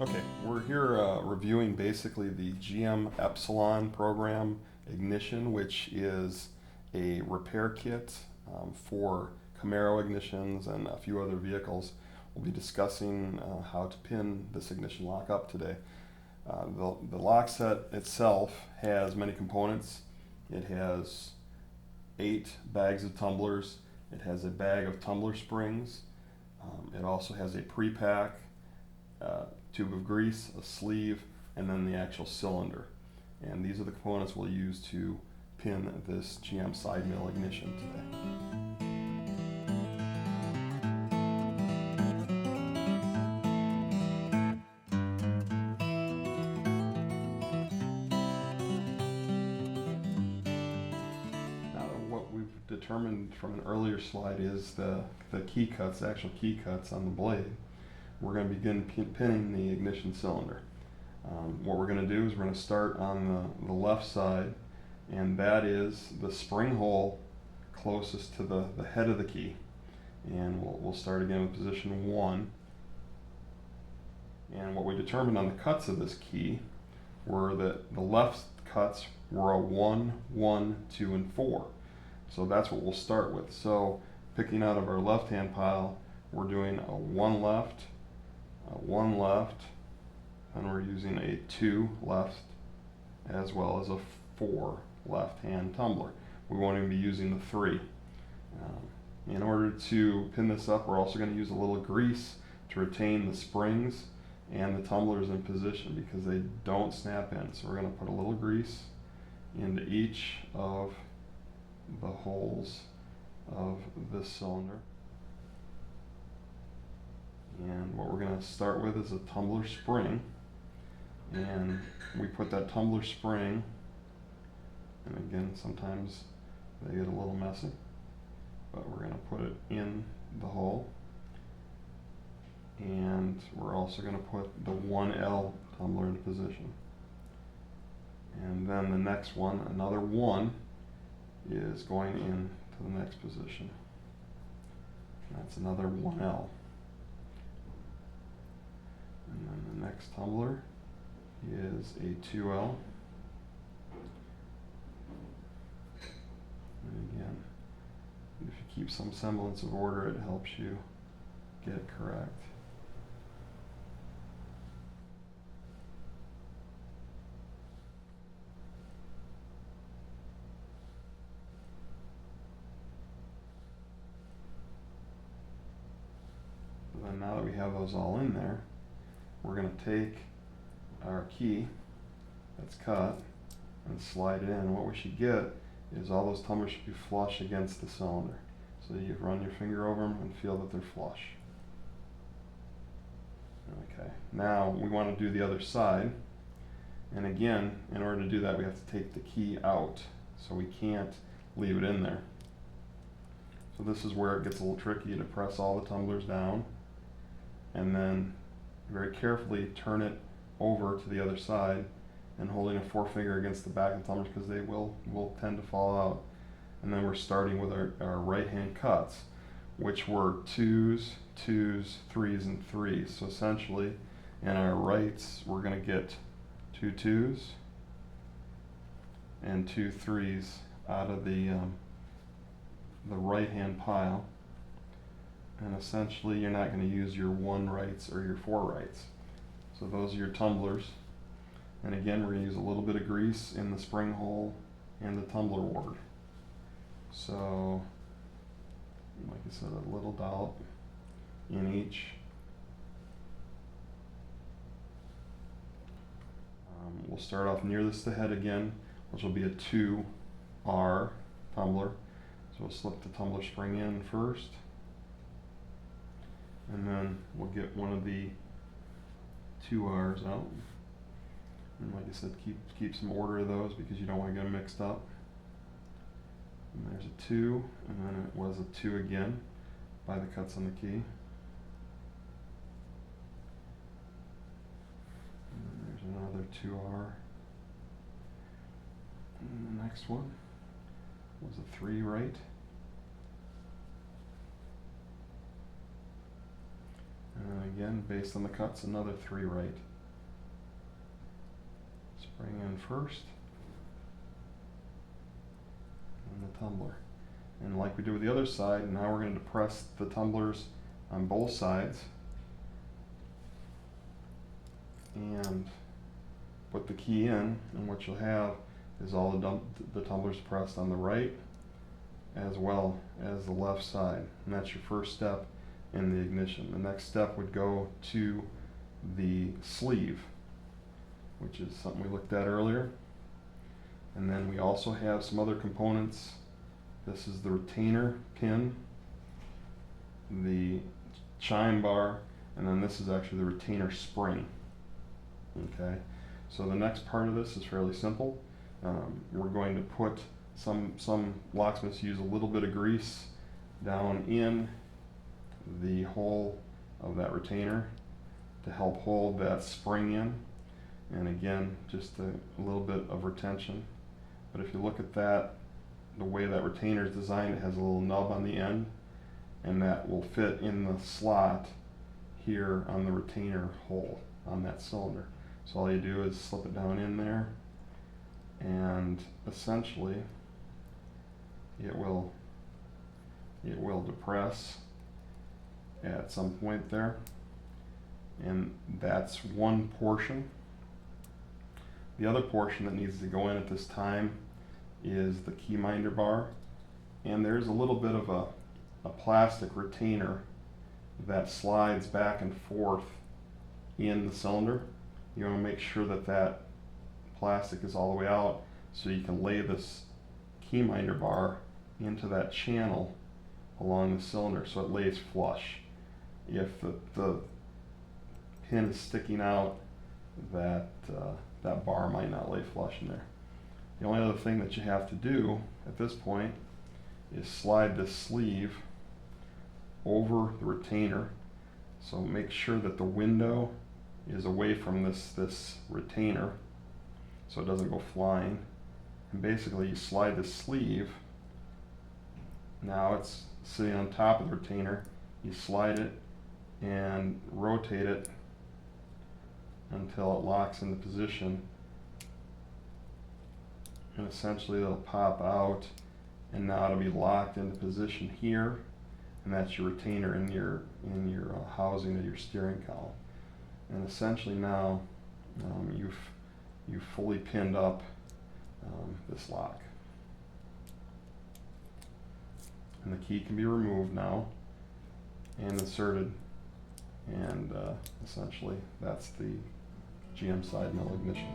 Okay, we're here reviewing basically the GM Epsilon program ignition, which is a repair kit for Camaro ignitions and a few other vehicles. We'll be discussing how to pin this ignition lock up today. The lock set itself has many components. It has 8 bags of tumblers. It has a bag of tumbler springs. It also has a pre-pack, tube of grease, a sleeve, and then the actual cylinder. And these are the components we'll use to pin this GM side mill ignition today. Now, what we've determined from an earlier slide is the key cuts, the actual key cuts on the blade. We're going to begin pinning the ignition cylinder. What we're going to do is we're going to start on the left side, and that is the spring hole closest to the head of the key. And we'll start again with position 1. And what we determined on the cuts of this key were that the left cuts were a 1, 1, 2, and 4. So that's what we'll start with. So picking out of our left-hand pile, we're doing a 1 left, a 1 left, and we're using a 2 left as well as a 4 left-hand tumbler. We won't even be using the 3. In order to pin this up, we're also going to use a little grease to retain the springs and the tumblers in position because they don't snap in. So we're going to put a little grease into each of the holes of this cylinder. And what we're going to start with is a tumbler spring, and we put that tumbler spring, and again sometimes they get a little messy, but we're going to put it in the hole, and we're also going to put the 1L tumbler into position, and then the next one, another 1, is going into the next position. That's another 1L. And then the next tumbler is a 2L. And again, if you keep some semblance of order, it helps you get it correct. And then now that we have those all in there, we're going to take our key that's cut and slide it in. And what we should get is all those tumblers should be flush against the cylinder. So you run your finger over them and feel that they're flush. Okay, now we want to do the other side. And again, in order to do that, we have to take the key out. So we can't leave it in there. So this is where it gets a little tricky to press all the tumblers down and then very carefully turn it over to the other side and holding a forefinger against the back of the tumblers because they will tend to fall out. And then we're starting with our right hand cuts, which were 2s, 2s, 3s, and 3s. So essentially in our rights we're going to get 2 2s and 2 3s out of the right hand pile. And essentially you're not going to use your 1 rights or your 4 rights. So those are your tumblers. And again, we're going to use a little bit of grease in the spring hole and the tumbler ward. So, like I said, a little dollop in each. We'll start off nearest the head again, which will be a 2R tumbler. So we'll slip the tumbler spring in first. And then we'll get one of the 2Rs out. And like I said, keep some order of those because you don't want to get them mixed up. And there's a 2, and then it was a 2 again by the cuts on the key. And then there's another 2R. And the next one was a 3 right. And then again, based on the cuts, another 3 right. Spring in first, and the tumbler. And like we did with the other side, now we're going to depress the tumblers on both sides and put the key in, and what you'll have is all the tumblers pressed on the right as well as the left side. And that's your first step in the ignition. The next step would go to the sleeve, which is something we looked at earlier. And then we also have some other components. This is the retainer pin, the chime bar, and then this is actually the retainer spring. Okay, so the next part of this is fairly simple. We're going to put some locksmiths use a little bit of grease down in the hole of that retainer to help hold that spring in, and again just a little bit of retention. But if you look at that, the way that retainer is designed, it has a little nub on the end, and that will fit in the slot here on the retainer hole on that cylinder. So all you do is slip it down in there, and essentially it will depress at some point there, and that's one portion. The other portion that needs to go in at this time is the key minder bar, and there's a little bit of a plastic retainer that slides back and forth in the cylinder. You want to make sure that that plastic is all the way out so you can lay this key minder bar into that channel along the cylinder so it lays flush. If the pin is sticking out, that bar might not lay flush in there. The only other thing that you have to do at this point is slide this sleeve over the retainer. So make sure that the window is away from this retainer so it doesn't go flying. And basically you slide the sleeve. Now it's sitting on top of the retainer. You slide it and rotate it until it locks into position, and essentially it'll pop out, and now it'll be locked into position here, and that's your retainer in your housing of your steering column. And essentially now you've fully pinned up this lock, and the key can be removed now and inserted, and essentially that's the GM side mill ignition.